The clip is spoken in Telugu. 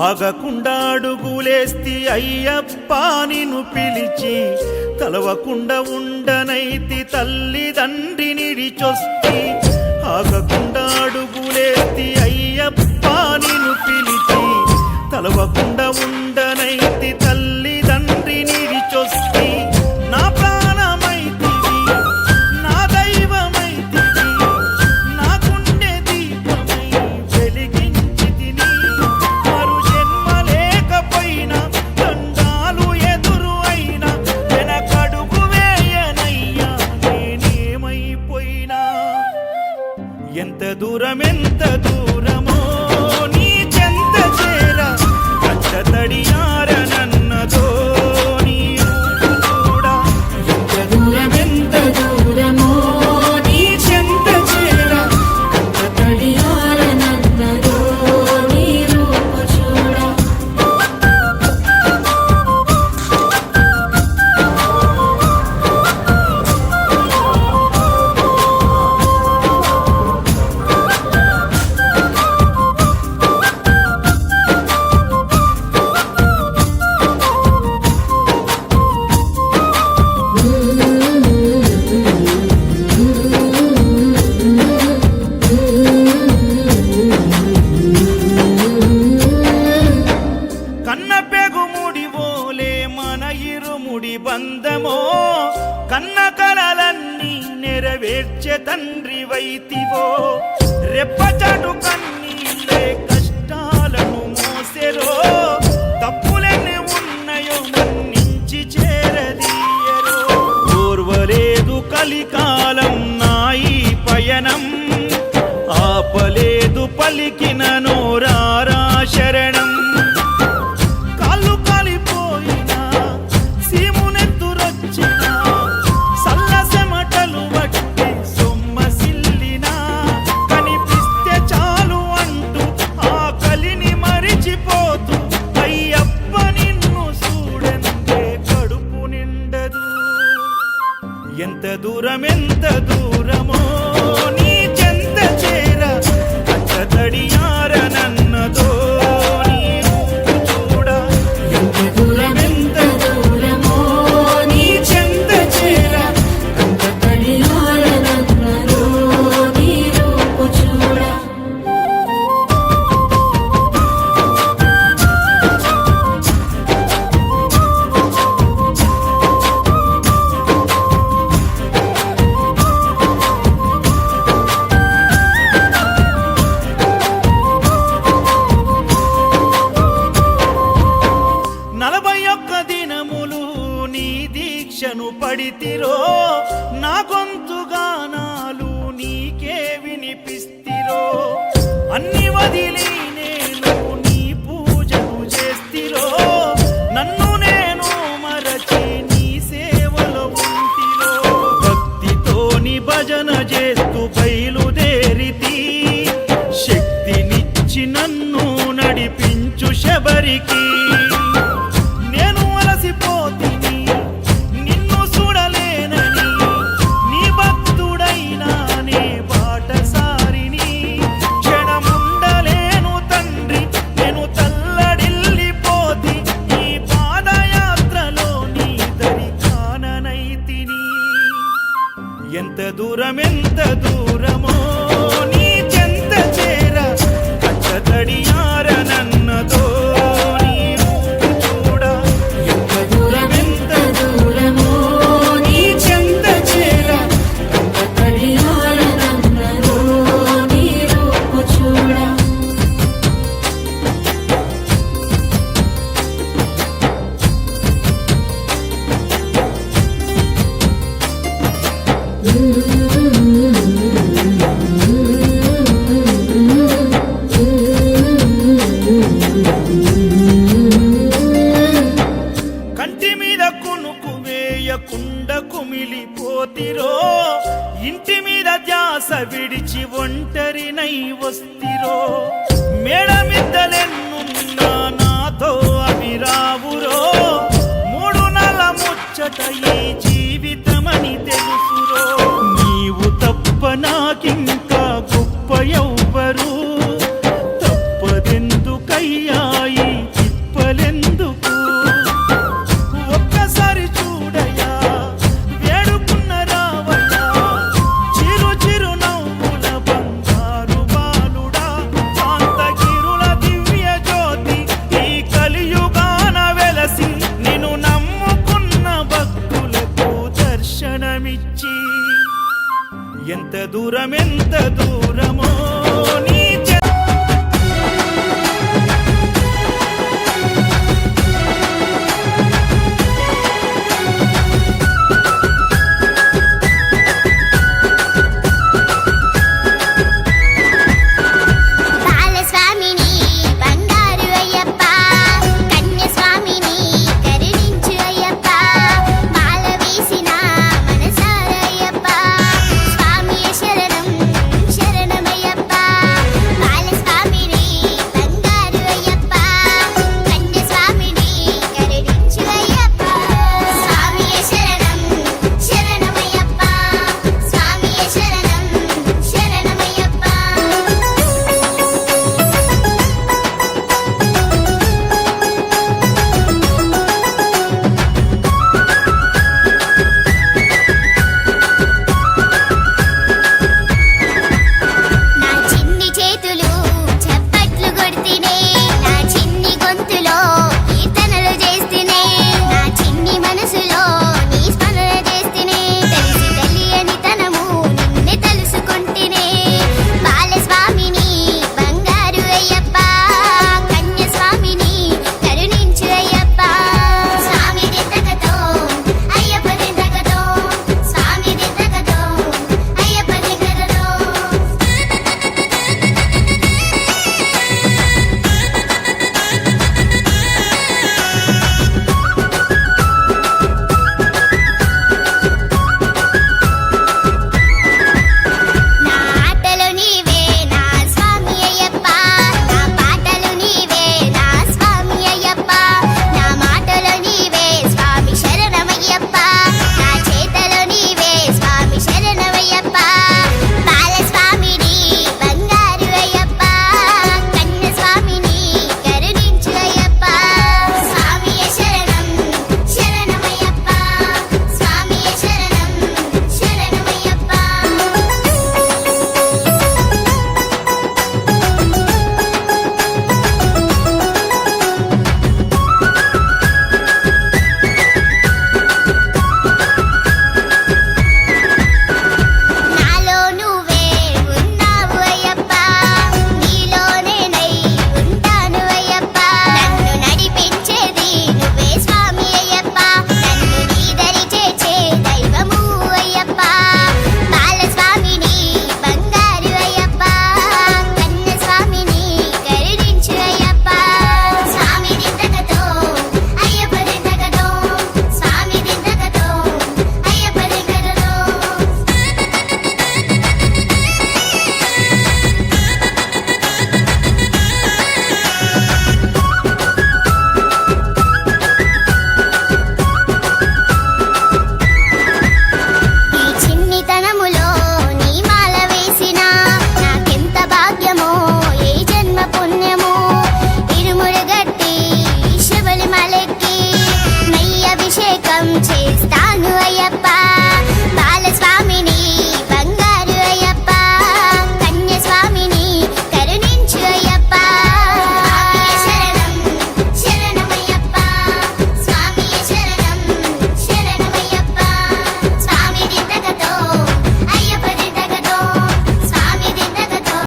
ఆగకుండా అడుగులేస్తి అయ్యప్ప నిన్ను పిలిచి, తలవకుండా ఉండనైతి తల్లిదండ్రి నిడిచొస్తి. ఆగకుండా అడుగులేస్తి అయ్యప్ప నిన్ను పిలిచి, తలవకుండా ఉండనైతి తల్లిదండ్రి నిడిచొస్తి. నా ప్రాణమైతివి, నా దైవమైతివి, నా గుండె దీపమై వెలిగించితిని. మరు జన్మ లేకపోయినా, దండాలు ఎదురు అయినా, వెనకడుగు వేయనయ్యా నేనేమైపోయినా. ఎంత దూరమో నీ చెంత చేర, కంట తడియారనన్నదో నీ రూపు చూడ. ఎంత దూరమో నీ చెంత చేర, కంట తడియారనన్నదో నీ రూపు చూడ. బంధమో కన్న కలలన్నీ నెరవేర్చే తండ్రి వైతివో. రెప్పచాటు కన్నీళ్ళే కష్టాలను మోసెరో, తప్పులెన్ని ఉన్నాయో మన్నించి చేరదీయరో. ఓర్వలేదు కలికాలం నాయి పయనం, ఆపలేదు పలికిన నోరారా శరణం. ఎంత దూరమో నీ చెంత చేర, కంట తడియారనన్నదో నీ రూపు చూడ. ఎంత దూరమో నీ చెంత చేర, కంట తడియారనన్నదో నీ రూపు చూడ. దీక్షను పడితిరో, నా గొంతుగానాలు నీకే వినిపిస్తిరో. అన్ని వదిలి నేను నీ పూజను చేస్తిరో, నన్ను నేను మరచి నీ సేవలో ఉంటిరో. భక్తితోని భజన చేస్తూ బయలుదేరితి, శక్తినిచ్చి నన్ను నడిపించు శబరికి. నేను అలసిపోతిని నిన్ను చూడలేనని, నీ భక్తుడైనా నే బాటసారిని. క్షణముండలేను తండ్రి, నేను తల్లడిల్లిపోతి, నీ పాదయాత్రలో నీ దరి కాననైతిని. ఎంత దూరమో నీ చెంత చేర, కంట తడియారనన్నదో నీ రూపు చూడ. ఎంత దూరమో నీ చెంత చేర, కంట తడియారనన్నదో నీ రూపు చూడ. ఆశ విడిచి ఒంటరినై వస్తిరో మేడమిద్దలెన్నున్నా నాతో అవి రావురో మూడు నల ముచ్చట ఈ జీవితమని తెలుసురో నీవు తప్ప నాకింకా గొప్ప ఎవ్వరు తప్పదెందుకయ్యా ఈ తిప్పలెందుకు ఒక్కసారి చూడయ్యా వేడుకున్న రావయ్యా చిరు చిరు నవ్వుల బంగారు బాలుడా కాంతగిరుల దివ్య జ్యోతి ఈ కలియుగాన వెలసి నిన్ను నమ్ముకున్న భక్తులకు దర్శనమిచ్చి ఎంత దూరమో